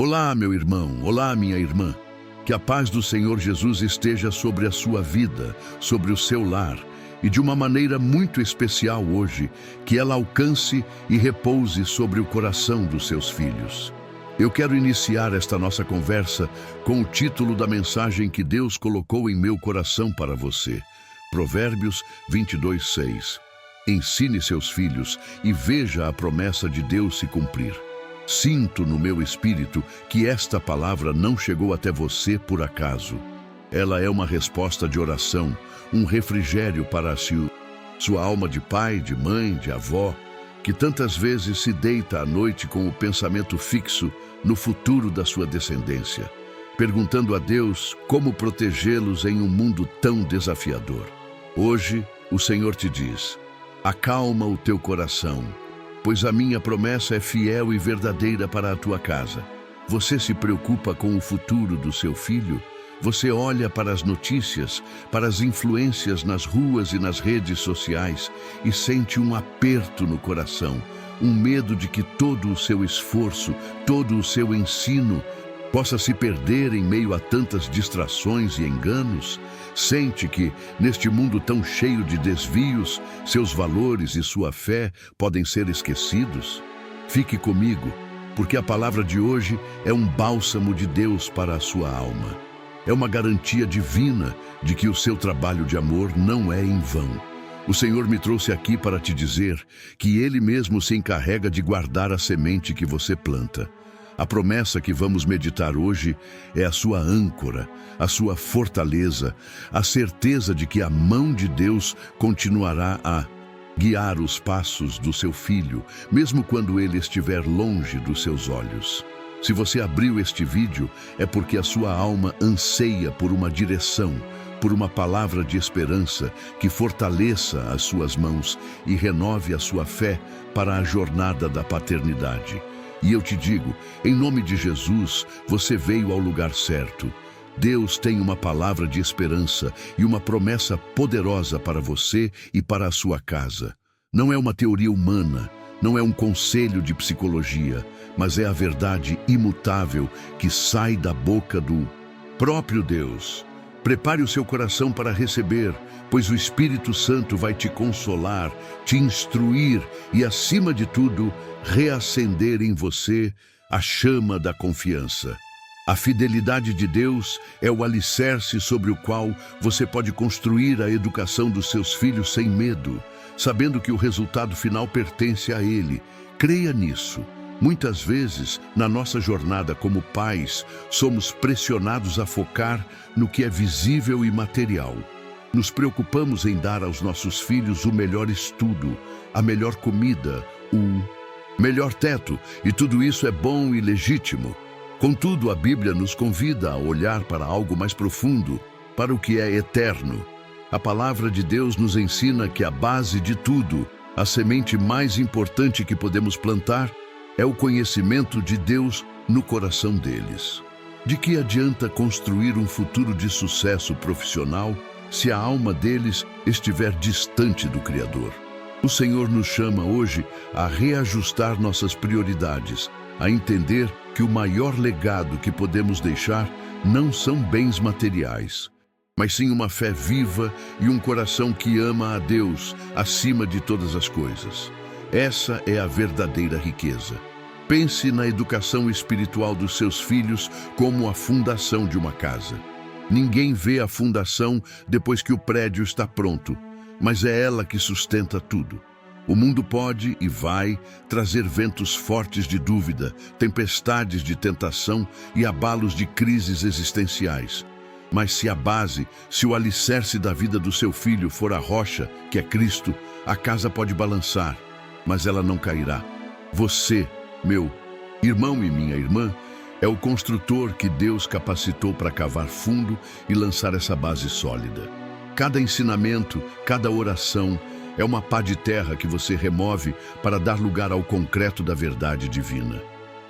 Olá, meu irmão, olá, minha irmã. Que a paz do Senhor Jesus esteja sobre a sua vida, sobre o seu lar, e de uma maneira muito especial hoje, que ela alcance e repouse sobre o coração dos seus filhos. Eu quero iniciar esta nossa conversa com o título da mensagem que Deus colocou em meu coração para você. Provérbios 22:6. Ensine seus filhos e veja a promessa de Deus se cumprir. Sinto no meu espírito que esta palavra não chegou até você por acaso. Ela é uma resposta de oração, um refrigério para sua alma de pai, de mãe, de avó, que tantas vezes se deita à noite com o pensamento fixo no futuro da sua descendência, perguntando a Deus como protegê-los em um mundo tão desafiador. Hoje, o Senhor te diz: acalma o teu coração, pois a minha promessa é fiel e verdadeira para a tua casa. Você se preocupa com o futuro do seu filho? Você olha para as notícias, para as influências nas ruas e nas redes sociais e sente um aperto no coração, um medo de que todo o seu esforço, todo o seu ensino possa se perder em meio a tantas distrações e enganos? Sente que, neste mundo tão cheio de desvios, seus valores e sua fé podem ser esquecidos? Fique comigo, porque a palavra de hoje é um bálsamo de Deus para a sua alma. É uma garantia divina de que o seu trabalho de amor não é em vão. O Senhor me trouxe aqui para te dizer que Ele mesmo se encarrega de guardar a semente que você planta. A promessa que vamos meditar hoje é a sua âncora, a sua fortaleza, a certeza de que a mão de Deus continuará a guiar os passos do seu filho, mesmo quando ele estiver longe dos seus olhos. Se você abriu este vídeo, é porque a sua alma anseia por uma direção, por uma palavra de esperança que fortaleça as suas mãos e renove a sua fé para a jornada da paternidade. E eu te digo, em nome de Jesus, você veio ao lugar certo. Deus tem uma palavra de esperança e uma promessa poderosa para você e para a sua casa. Não é uma teoria humana, não é um conselho de psicologia, mas é a verdade imutável que sai da boca do próprio Deus. Prepare o seu coração para receber, pois o Espírito Santo vai te consolar, te instruir e, acima de tudo, reacender em você a chama da confiança. A fidelidade de Deus é o alicerce sobre o qual você pode construir a educação dos seus filhos sem medo, sabendo que o resultado final pertence a Ele. Creia nisso. Muitas vezes, na nossa jornada como pais, somos pressionados a focar no que é visível e material. Nos preocupamos em dar aos nossos filhos o melhor estudo, a melhor comida, o melhor teto, e tudo isso é bom e legítimo. Contudo, a Bíblia nos convida a olhar para algo mais profundo, para o que é eterno. A palavra de Deus nos ensina que a base de tudo, a semente mais importante que podemos plantar, é o conhecimento de Deus no coração deles. De que adianta construir um futuro de sucesso profissional se a alma deles estiver distante do Criador? O Senhor nos chama hoje a reajustar nossas prioridades, a entender que o maior legado que podemos deixar não são bens materiais, mas sim uma fé viva e um coração que ama a Deus acima de todas as coisas. Essa é a verdadeira riqueza. Pense na educação espiritual dos seus filhos como a fundação de uma casa. Ninguém vê a fundação depois que o prédio está pronto, mas é ela que sustenta tudo. O mundo pode e vai trazer ventos fortes de dúvida, tempestades de tentação e abalos de crises existenciais. Mas se a base, se o alicerce da vida do seu filho for a rocha, que é Cristo, a casa pode balançar, mas ela não cairá. Você, meu irmão e minha irmã, é o construtor que Deus capacitou para cavar fundo e lançar essa base sólida. Cada ensinamento, cada oração é uma pá de terra que você remove para dar lugar ao concreto da verdade divina.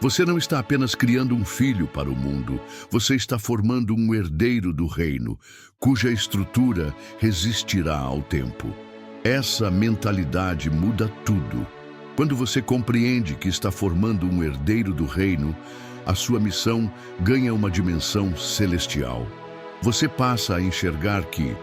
Você não está apenas criando um filho para o mundo, você está formando um herdeiro do reino, cuja estrutura resistirá ao tempo. Essa mentalidade muda tudo. Quando você compreende que está formando um herdeiro do reino, a sua missão ganha uma dimensão celestial. Você passa a enxergar que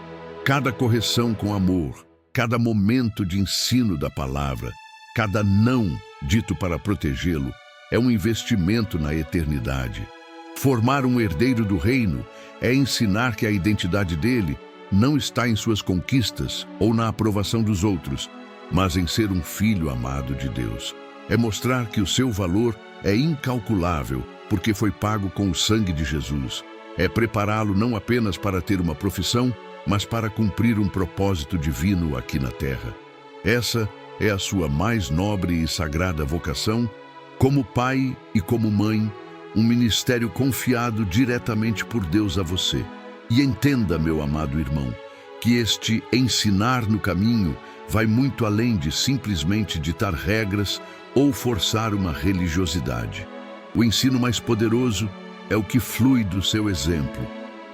cada correção com amor, cada momento de ensino da palavra, cada não dito para protegê-lo, é um investimento na eternidade. Formar um herdeiro do reino é ensinar que a identidade dele não está em suas conquistas ou na aprovação dos outros, mas em ser um filho amado de Deus. É mostrar que o seu valor é incalculável, porque foi pago com o sangue de Jesus. É prepará-lo não apenas para ter uma profissão, mas para cumprir um propósito divino aqui na terra. Essa é a sua mais nobre e sagrada vocação, como pai e como mãe, um ministério confiado diretamente por Deus a você. E entenda, meu amado irmão, que este ensinar no caminho vai muito além de simplesmente ditar regras ou forçar uma religiosidade. O ensino mais poderoso é o que flui do seu exemplo,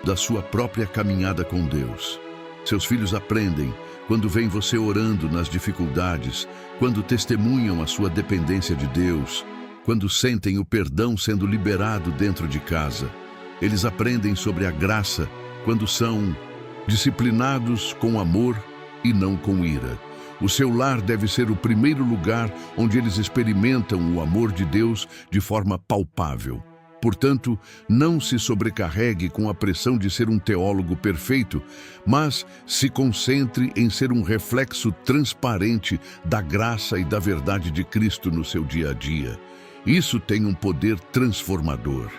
da sua própria caminhada com Deus. Seus filhos aprendem quando veem você orando nas dificuldades, quando testemunham a sua dependência de Deus, quando sentem o perdão sendo liberado dentro de casa. Eles aprendem sobre a graça quando são disciplinados com amor e não com ira. O seu lar deve ser o primeiro lugar onde eles experimentam o amor de Deus de forma palpável. Portanto, não se sobrecarregue com a pressão de ser um teólogo perfeito, mas se concentre em ser um reflexo transparente da graça e da verdade de Cristo no seu dia a dia. Isso tem um poder transformador.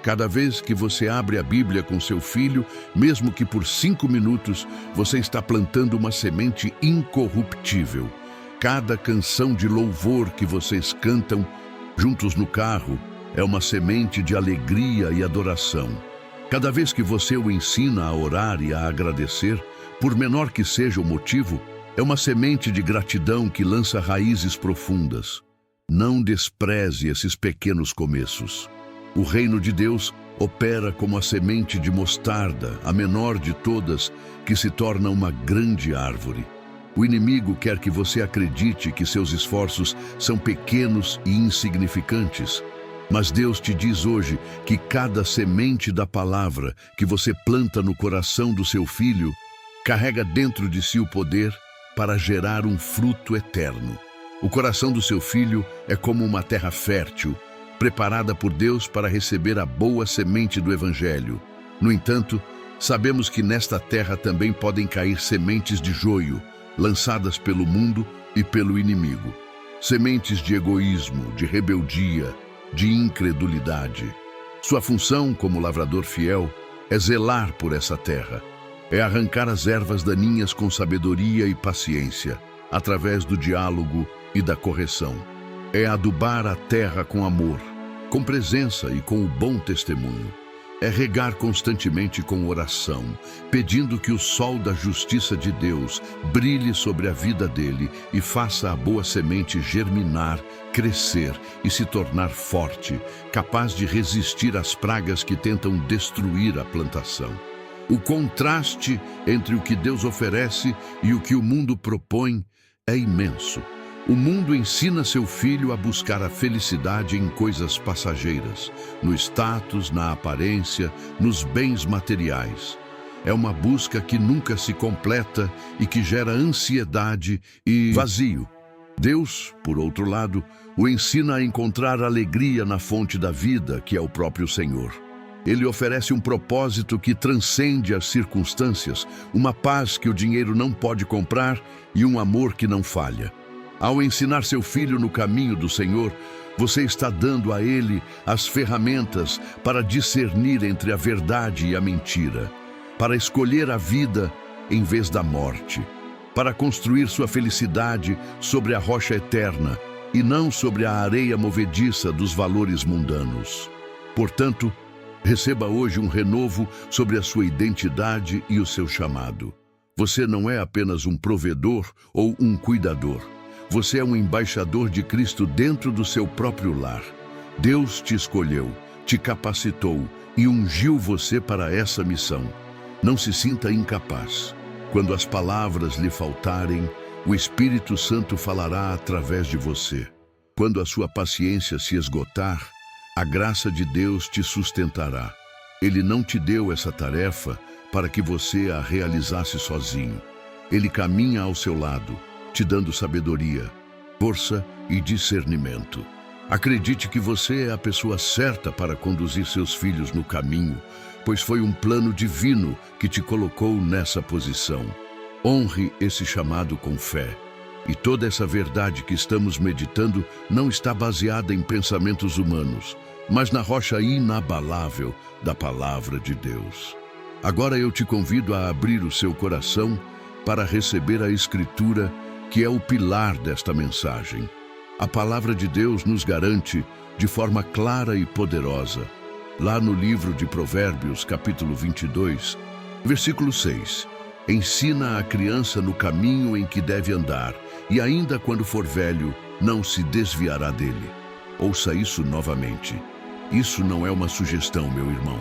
Cada vez que você abre a Bíblia com seu filho, mesmo que por 5 minutos, você está plantando uma semente incorruptível. Cada canção de louvor que vocês cantam juntos no carro é uma semente de alegria e adoração. Cada vez que você o ensina a orar e a agradecer, por menor que seja o motivo, é uma semente de gratidão que lança raízes profundas. Não despreze esses pequenos começos. O reino de Deus opera como a semente de mostarda, a menor de todas, que se torna uma grande árvore. O inimigo quer que você acredite que seus esforços são pequenos e insignificantes. Mas Deus te diz hoje que cada semente da palavra que você planta no coração do seu filho carrega dentro de si o poder para gerar um fruto eterno. O coração do seu filho é como uma terra fértil, preparada por Deus para receber a boa semente do Evangelho. No entanto, sabemos que nesta terra também podem cair sementes de joio, lançadas pelo mundo e pelo inimigo. Sementes de egoísmo, de rebeldia, de incredulidade. Sua função como lavrador fiel é zelar por essa terra, é arrancar as ervas daninhas com sabedoria e paciência, através do diálogo e da correção. É adubar a terra com amor, com presença e com o bom testemunho. É regar constantemente com oração, pedindo que o sol da justiça de Deus brilhe sobre a vida dele e faça a boa semente germinar, crescer e se tornar forte, capaz de resistir às pragas que tentam destruir a plantação. O contraste entre o que Deus oferece e o que o mundo propõe é imenso. O mundo ensina seu filho a buscar a felicidade em coisas passageiras, no status, na aparência, nos bens materiais. É uma busca que nunca se completa e que gera ansiedade e vazio. Deus, por outro lado, o ensina a encontrar alegria na fonte da vida, que é o próprio Senhor. Ele oferece um propósito que transcende as circunstâncias, uma paz que o dinheiro não pode comprar e um amor que não falha. Ao ensinar seu filho no caminho do Senhor, você está dando a ele as ferramentas para discernir entre a verdade e a mentira, para escolher a vida em vez da morte, para construir sua felicidade sobre a rocha eterna e não sobre a areia movediça dos valores mundanos. Portanto, receba hoje um renovo sobre a sua identidade e o seu chamado. Você não é apenas um provedor ou um cuidador. Você é um embaixador de Cristo dentro do seu próprio lar. Deus te escolheu, te capacitou e ungiu você para essa missão. Não se sinta incapaz. Quando as palavras lhe faltarem, o Espírito Santo falará através de você. Quando a sua paciência se esgotar, A graça de Deus te sustentará. Ele não te deu essa tarefa para que você a realizasse sozinho. Ele caminha ao seu lado, te dando sabedoria, força e discernimento. Acredite que você é a pessoa certa para conduzir seus filhos no caminho, pois foi um plano divino que te colocou nessa posição. Honre esse chamado com fé. E toda essa verdade que estamos meditando não está baseada em pensamentos humanos, mas na rocha inabalável da Palavra de Deus. Agora eu te convido a abrir o seu coração para receber a Escritura, que é o pilar desta mensagem. A Palavra de Deus nos garante, de forma clara e poderosa, lá no livro de Provérbios, capítulo 22, versículo 6, ensina a criança no caminho em que deve andar, e ainda quando for velho, não se desviará dele. Ouça isso novamente. Isso não é uma sugestão, meu irmão.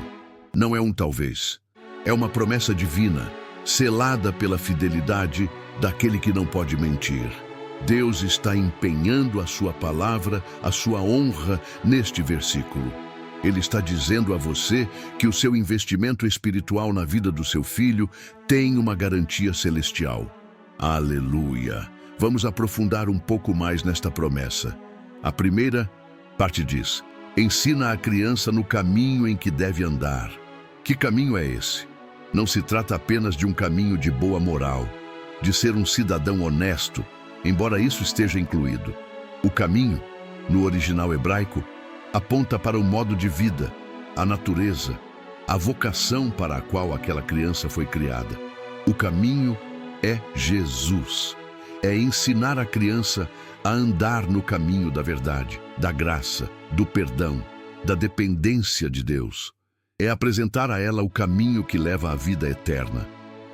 Não é um talvez. É uma promessa divina, selada pela fidelidade daquele que não pode mentir. Deus está empenhando a sua palavra, a sua honra neste versículo. Ele está dizendo a você que o seu investimento espiritual na vida do seu filho tem uma garantia celestial. Aleluia! Vamos aprofundar um pouco mais nesta promessa. A primeira parte diz: ensina a criança no caminho em que deve andar. Que caminho é esse? Não se trata apenas de um caminho de boa moral, de ser um cidadão honesto, embora isso esteja incluído. O caminho, no original hebraico, aponta para o modo de vida, a natureza, a vocação para a qual aquela criança foi criada. O caminho é Jesus. É ensinar a criança a andar no caminho da verdade, da graça, do perdão, da dependência de Deus. É apresentar a ela o caminho que leva à vida eterna.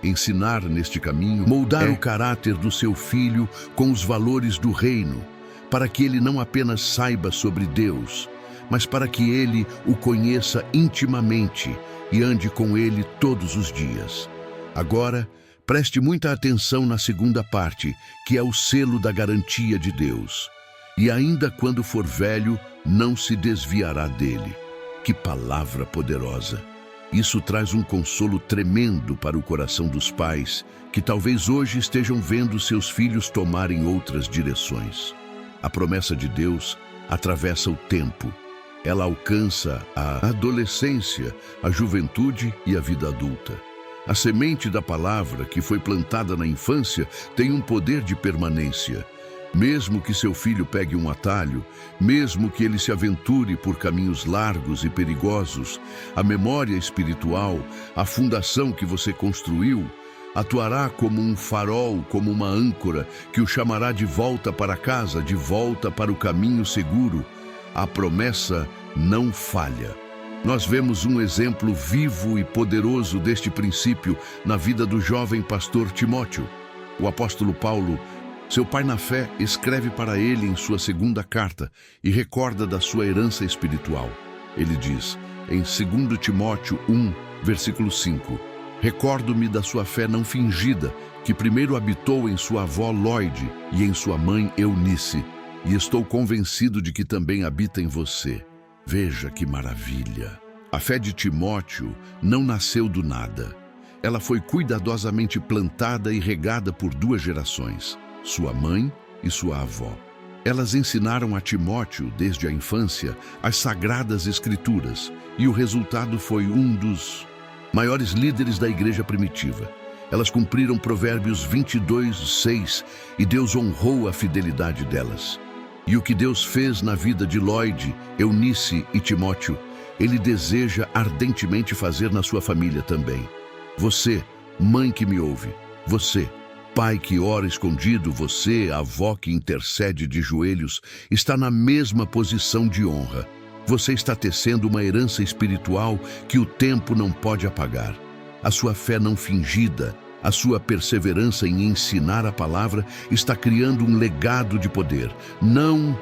Ensinar neste caminho, moldar o caráter do seu filho com os valores do reino, para que ele não apenas saiba sobre Deus, mas para que ele o conheça intimamente e ande com ele todos os dias. Agora, preste muita atenção na segunda parte, que é o selo da garantia de Deus. E ainda quando for velho, não se desviará dele. Que palavra poderosa! Isso traz um consolo tremendo para o coração dos pais, que talvez hoje estejam vendo seus filhos tomarem outras direções. A promessa de Deus atravessa o tempo. Ela alcança a adolescência, a juventude e a vida adulta. A semente da palavra que foi plantada na infância tem um poder de permanência. Mesmo que seu filho pegue um atalho, mesmo que ele se aventure por caminhos largos e perigosos, a memória espiritual, a fundação que você construiu, atuará como um farol, como uma âncora, que o chamará de volta para casa, de volta para o caminho seguro. A promessa não falha. Nós vemos um exemplo vivo e poderoso deste princípio na vida do jovem pastor Timóteo. O apóstolo Paulo, seu pai na fé, escreve para ele em sua segunda carta e recorda da sua herança espiritual. Ele diz, em 2 Timóteo 1, versículo 5, recordo-me da sua fé não fingida, que primeiro habitou em sua avó Lóide e em sua mãe Eunice, e estou convencido de que também habita em você. Veja que maravilha! A fé de Timóteo não nasceu do nada. Ela foi cuidadosamente plantada e regada por 2 gerações, sua mãe e sua avó. Elas ensinaram a Timóteo, desde a infância, as Sagradas Escrituras, e o resultado foi um dos maiores líderes da igreja primitiva. Elas cumpriram Provérbios 22, 6, e Deus honrou a fidelidade delas. E o que Deus fez na vida de Lóide, Eunice e Timóteo, Ele deseja ardentemente fazer na sua família também. Você, mãe que me ouve, você, pai que ora escondido, você, avó que intercede de joelhos, está na mesma posição de honra. Você está tecendo uma herança espiritual que o tempo não pode apagar. A sua fé não fingida, a sua perseverança em ensinar a palavra está criando um legado de poder. Não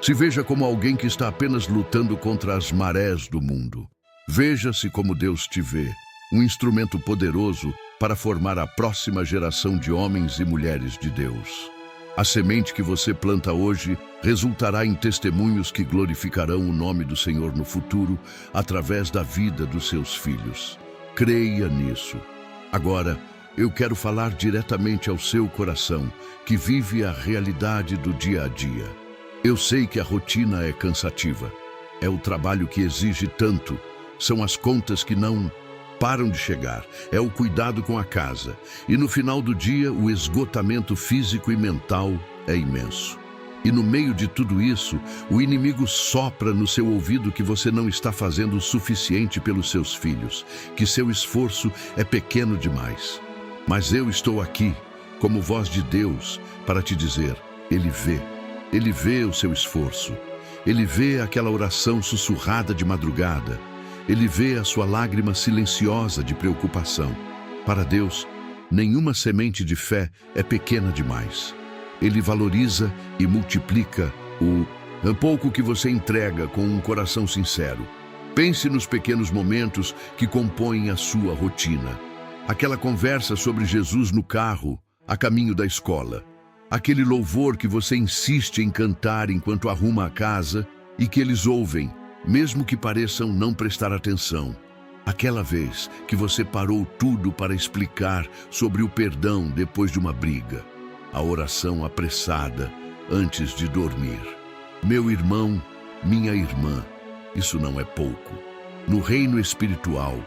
se veja como alguém que está apenas lutando contra as marés do mundo. Veja-se como Deus te vê, um instrumento poderoso para formar a próxima geração de homens e mulheres de Deus. A semente que você planta hoje resultará em testemunhos que glorificarão o nome do Senhor no futuro através da vida dos seus filhos. Creia nisso. Agora, eu quero falar diretamente ao seu coração, que vive a realidade do dia a dia. Eu sei que a rotina é cansativa. É o trabalho que exige tanto. São as contas que não param de chegar. É o cuidado com a casa. E no final do dia, o esgotamento físico e mental é imenso. E no meio de tudo isso, o inimigo sopra no seu ouvido que você não está fazendo o suficiente pelos seus filhos, que seu esforço é pequeno demais. Mas eu estou aqui, como voz de Deus, para te dizer, Ele vê o seu esforço, Ele vê aquela oração sussurrada de madrugada, Ele vê a sua lágrima silenciosa de preocupação. Para Deus, nenhuma semente de fé é pequena demais. Ele valoriza e multiplica o pouco que você entrega com um coração sincero. Pense nos pequenos momentos que compõem a sua rotina. Aquela conversa sobre Jesus no carro, a caminho da escola. Aquele louvor que você insiste em cantar enquanto arruma a casa e que eles ouvem, mesmo que pareçam não prestar atenção. Aquela vez que você parou tudo para explicar sobre o perdão depois de uma briga. A oração apressada antes de dormir. Meu irmão, minha irmã, isso não é pouco. No reino espiritual,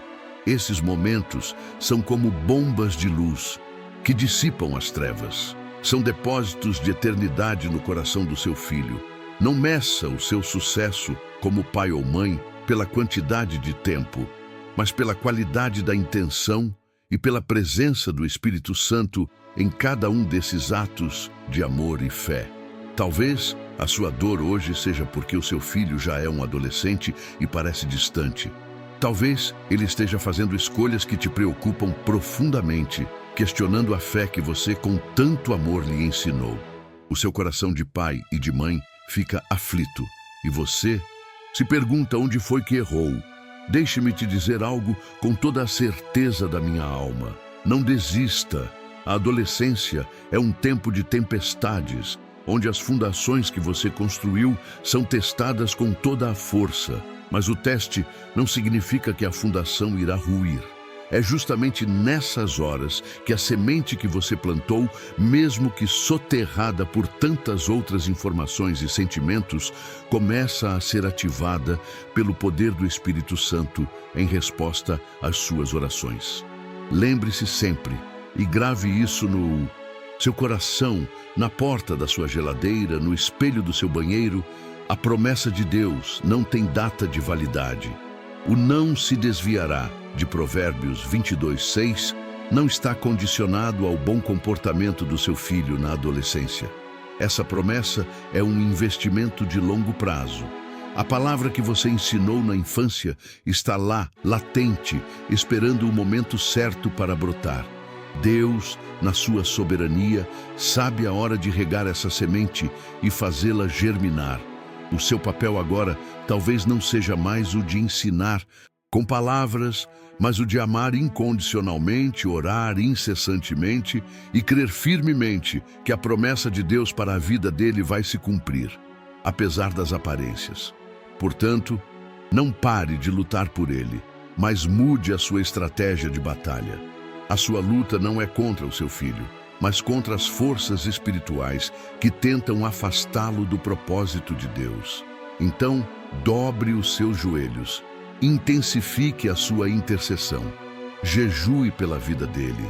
esses momentos são como bombas de luz que dissipam as trevas. São depósitos de eternidade no coração do seu filho. Não meça o seu sucesso como pai ou mãe pela quantidade de tempo, mas pela qualidade da intenção e pela presença do Espírito Santo em cada um desses atos de amor e fé. Talvez a sua dor hoje seja porque o seu filho já é um adolescente e parece distante. Talvez ele esteja fazendo escolhas que te preocupam profundamente, questionando a fé que você com tanto amor lhe ensinou. O seu coração de pai e de mãe fica aflito e você se pergunta onde foi que errou. Deixe-me te dizer algo com toda a certeza da minha alma. Não desista. A adolescência é um tempo de tempestades, onde as fundações que você construiu são testadas com toda a força. Mas o teste não significa que a fundação irá ruir. É justamente nessas horas que a semente que você plantou, mesmo que soterrada por tantas outras informações e sentimentos, começa a ser ativada pelo poder do Espírito Santo em resposta às suas orações. Lembre-se sempre e grave isso no seu coração, na porta da sua geladeira, no espelho do seu banheiro. A promessa de Deus não tem data de validade. O não se desviará, de Provérbios 22:6, não está condicionado ao bom comportamento do seu filho na adolescência. Essa promessa é um investimento de longo prazo. A palavra que você ensinou na infância está lá, latente, esperando o momento certo para brotar. Deus, na sua soberania, sabe a hora de regar essa semente e fazê-la germinar. O seu papel agora talvez não seja mais o de ensinar com palavras, mas o de amar incondicionalmente, orar incessantemente e crer firmemente que a promessa de Deus para a vida dele vai se cumprir, apesar das aparências. Portanto, não pare de lutar por ele, mas mude a sua estratégia de batalha. A sua luta não é contra o seu filho, mas contra as forças espirituais que tentam afastá-lo do propósito de Deus. Então, dobre os seus joelhos, intensifique a sua intercessão, jejue pela vida dele,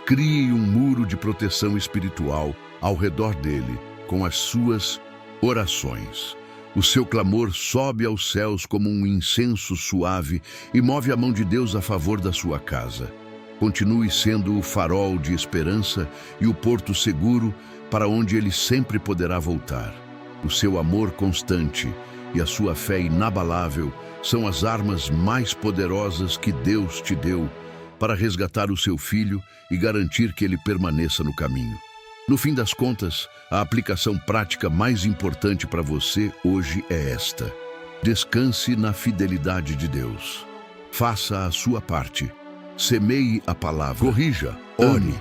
crie um muro de proteção espiritual ao redor dele com as suas orações. O seu clamor sobe aos céus como um incenso suave e move a mão de Deus a favor da sua casa. Continue sendo o farol de esperança e o porto seguro para onde ele sempre poderá voltar. O seu amor constante e a sua fé inabalável são as armas mais poderosas que Deus te deu para resgatar o seu filho e garantir que ele permaneça no caminho. No fim das contas, a aplicação prática mais importante para você hoje é esta: descanse na fidelidade de Deus. Faça a sua parte. Semeie a palavra, corrija, ore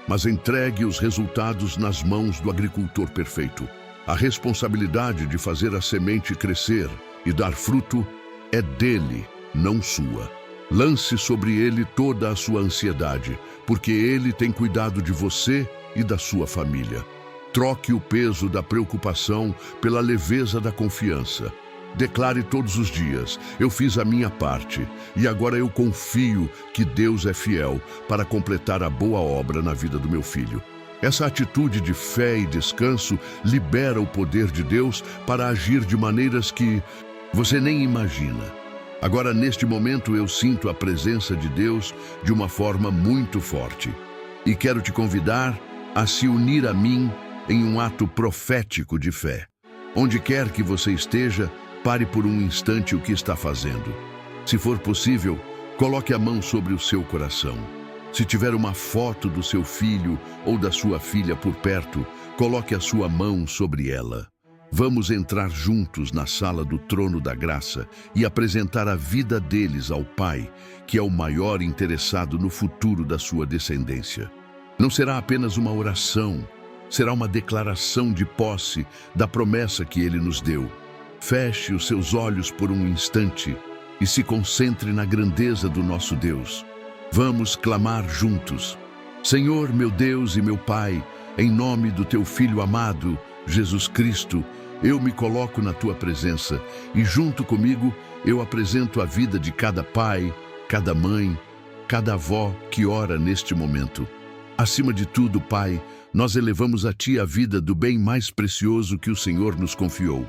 mas entregue os resultados nas mãos do agricultor perfeito. A responsabilidade de fazer a semente crescer e dar fruto é dele, não sua. Lance sobre ele toda a sua ansiedade, porque ele tem cuidado de você e da sua família. Troque o peso da preocupação pela leveza da confiança. Declare todos os dias: eu fiz a minha parte e agora eu confio que Deus é fiel para completar a boa obra na vida do meu filho. Essa atitude de fé e descanso libera o poder de Deus para agir de maneiras que você nem imagina. Agora, neste momento, eu sinto a presença de Deus de uma forma muito forte. E quero te convidar a se unir a mim em um ato profético de fé. Onde quer que você esteja, pare por um instante o que está fazendo. Se for possível, coloque a mão sobre o seu coração. Se tiver uma foto do seu filho ou da sua filha por perto, coloque a sua mão sobre ela. Vamos entrar juntos na sala do trono da graça e apresentar a vida deles ao Pai, que é o maior interessado no futuro da sua descendência. Não será apenas uma oração, será uma declaração de posse da promessa que Ele nos deu. Feche os seus olhos por um instante e se concentre na grandeza do nosso Deus. Vamos clamar juntos. Senhor, meu Deus e meu Pai, em nome do Teu Filho amado, Jesus Cristo, eu me coloco na Tua presença e junto comigo eu apresento a vida de cada pai, cada mãe, cada avó que ora neste momento. Acima de tudo, Pai, nós elevamos a Ti a vida do bem mais precioso que o Senhor nos confiou,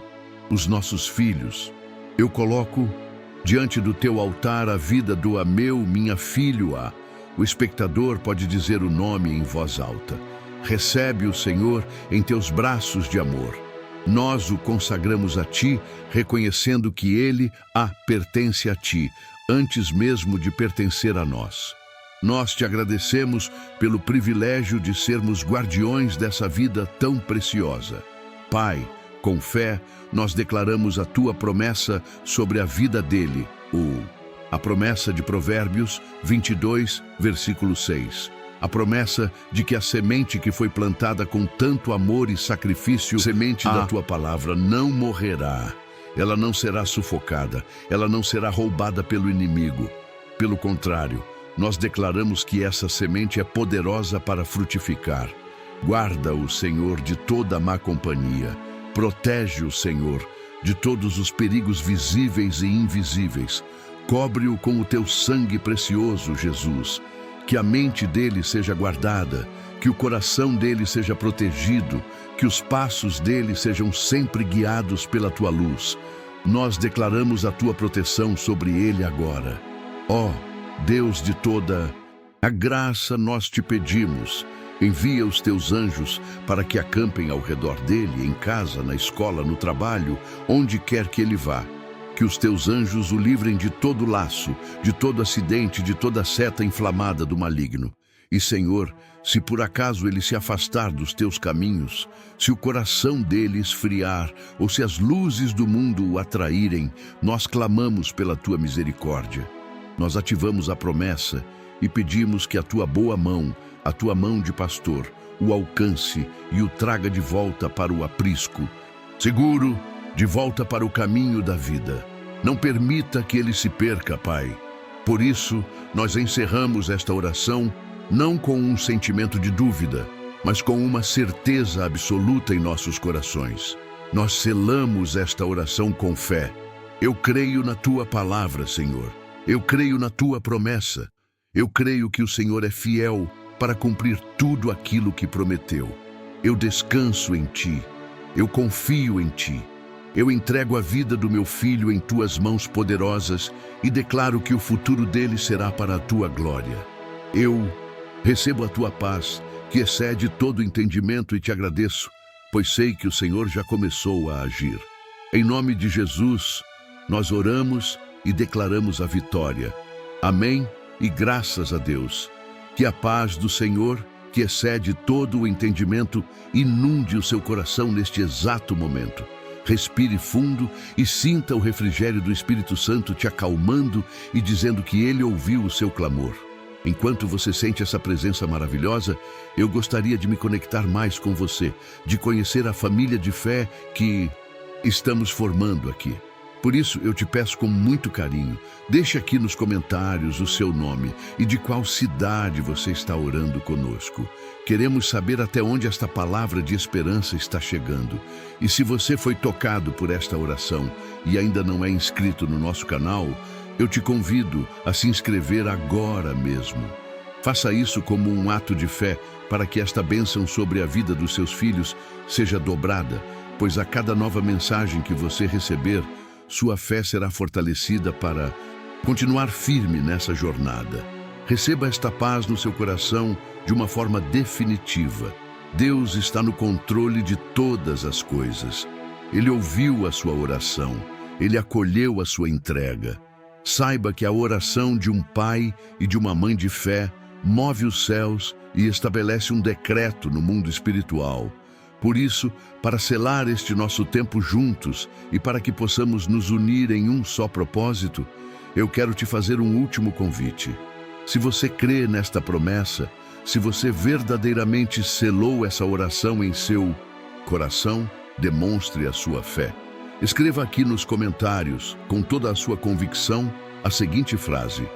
os nossos filhos. Eu coloco diante do Teu altar a vida do Ameu, minha filha. O espectador pode dizer o nome em voz alta. Recebe o Senhor em Teus braços de amor. Nós o consagramos a Ti, reconhecendo que Ele pertence a Ti, antes mesmo de pertencer a nós. Nós Te agradecemos pelo privilégio de sermos guardiões dessa vida tão preciosa. Pai, com fé, nós declaramos a Tua promessa sobre a vida dele, a promessa de Provérbios 22, versículo 6. A promessa de que a semente que foi plantada com tanto amor e sacrifício, semente da Tua palavra, não morrerá. Ela não será sufocada, ela não será roubada pelo inimigo. Pelo contrário, nós declaramos que essa semente é poderosa para frutificar. Guarda-o, Senhor, de toda má companhia. Protege-o, Senhor, de todos os perigos visíveis e invisíveis. Cobre-o com o Teu sangue precioso, Jesus. Que a mente dele seja guardada, que o coração dele seja protegido, que os passos dele sejam sempre guiados pela Tua luz. Nós declaramos a Tua proteção sobre ele agora. Ó Deus de toda a graça, nós Te pedimos, envia os Teus anjos para que acampem ao redor dele, em casa, na escola, no trabalho, onde quer que ele vá. Que os Teus anjos o livrem de todo laço, de todo acidente, de toda seta inflamada do maligno. E, Senhor, se por acaso ele se afastar dos Teus caminhos, se o coração dele esfriar, ou se as luzes do mundo o atraírem, nós clamamos pela Tua misericórdia. Nós ativamos a promessa e pedimos que a Tua boa mão, a Tua mão de pastor, o alcance e o traga de volta para o aprisco, seguro, de volta para o caminho da vida. Não permita que ele se perca, Pai. Por isso, nós encerramos esta oração não com um sentimento de dúvida, mas com uma certeza absoluta em nossos corações. Nós selamos esta oração com fé. Eu creio na Tua palavra, Senhor. Eu creio na Tua promessa. Eu creio que o Senhor é fiel para cumprir tudo aquilo que prometeu. Eu descanso em Ti. Eu confio em Ti. Eu entrego a vida do meu filho em Tuas mãos poderosas e declaro que o futuro dele será para a Tua glória. Eu recebo a Tua paz, que excede todo entendimento, e Te agradeço, pois sei que o Senhor já começou a agir. Em nome de Jesus, nós oramos e declaramos a vitória. Amém e graças a Deus. Que a paz do Senhor, que excede todo o entendimento, inunde o seu coração neste exato momento. Respire fundo e sinta o refrigério do Espírito Santo te acalmando e dizendo que Ele ouviu o seu clamor. Enquanto você sente essa presença maravilhosa, eu gostaria de me conectar mais com você, de conhecer a família de fé que estamos formando aqui. Por isso, eu te peço com muito carinho, deixe aqui nos comentários o seu nome e de qual cidade você está orando conosco. Queremos saber até onde esta palavra de esperança está chegando. E se você foi tocado por esta oração e ainda não é inscrito no nosso canal, eu te convido a se inscrever agora mesmo. Faça isso como um ato de fé para que esta bênção sobre a vida dos seus filhos seja dobrada, pois a cada nova mensagem que você receber, sua fé será fortalecida para continuar firme nessa jornada. Receba esta paz no seu coração de uma forma definitiva. Deus está no controle de todas as coisas. Ele ouviu a sua oração. Ele acolheu a sua entrega. Saiba que a oração de um pai e de uma mãe de fé move os céus e estabelece um decreto no mundo espiritual. Por isso, para selar este nosso tempo juntos e para que possamos nos unir em um só propósito, eu quero te fazer um último convite. Se você crê nesta promessa, se você verdadeiramente selou essa oração em seu coração, demonstre a sua fé. Escreva aqui nos comentários, com toda a sua convicção, a seguinte frase: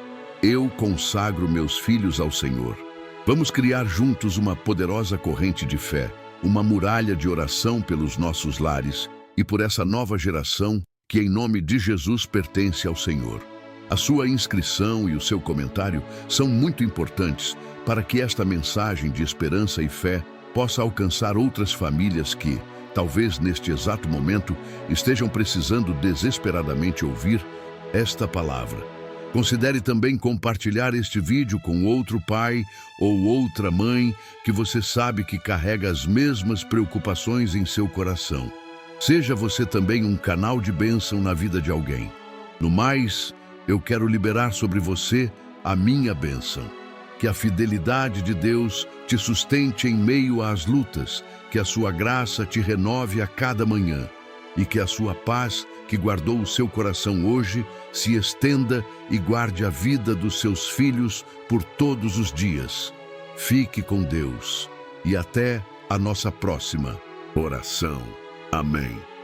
eu consagro meus filhos ao Senhor. Vamos criar juntos uma poderosa corrente de fé, uma muralha de oração pelos nossos lares e por essa nova geração que, em nome de Jesus, pertence ao Senhor. A sua inscrição e o seu comentário são muito importantes para que esta mensagem de esperança e fé possa alcançar outras famílias que, talvez neste exato momento, estejam precisando desesperadamente ouvir esta palavra. Considere também compartilhar este vídeo com outro pai ou outra mãe que você sabe que carrega as mesmas preocupações em seu coração. Seja você também um canal de bênção na vida de alguém. No mais, eu quero liberar sobre você a minha bênção. Que a fidelidade de Deus te sustente em meio às lutas, que a sua graça te renove a cada manhã e que a sua paz, que guardou o seu coração hoje, se estenda e guarde a vida dos seus filhos por todos os dias. Fique com Deus e até a nossa próxima oração. Amém.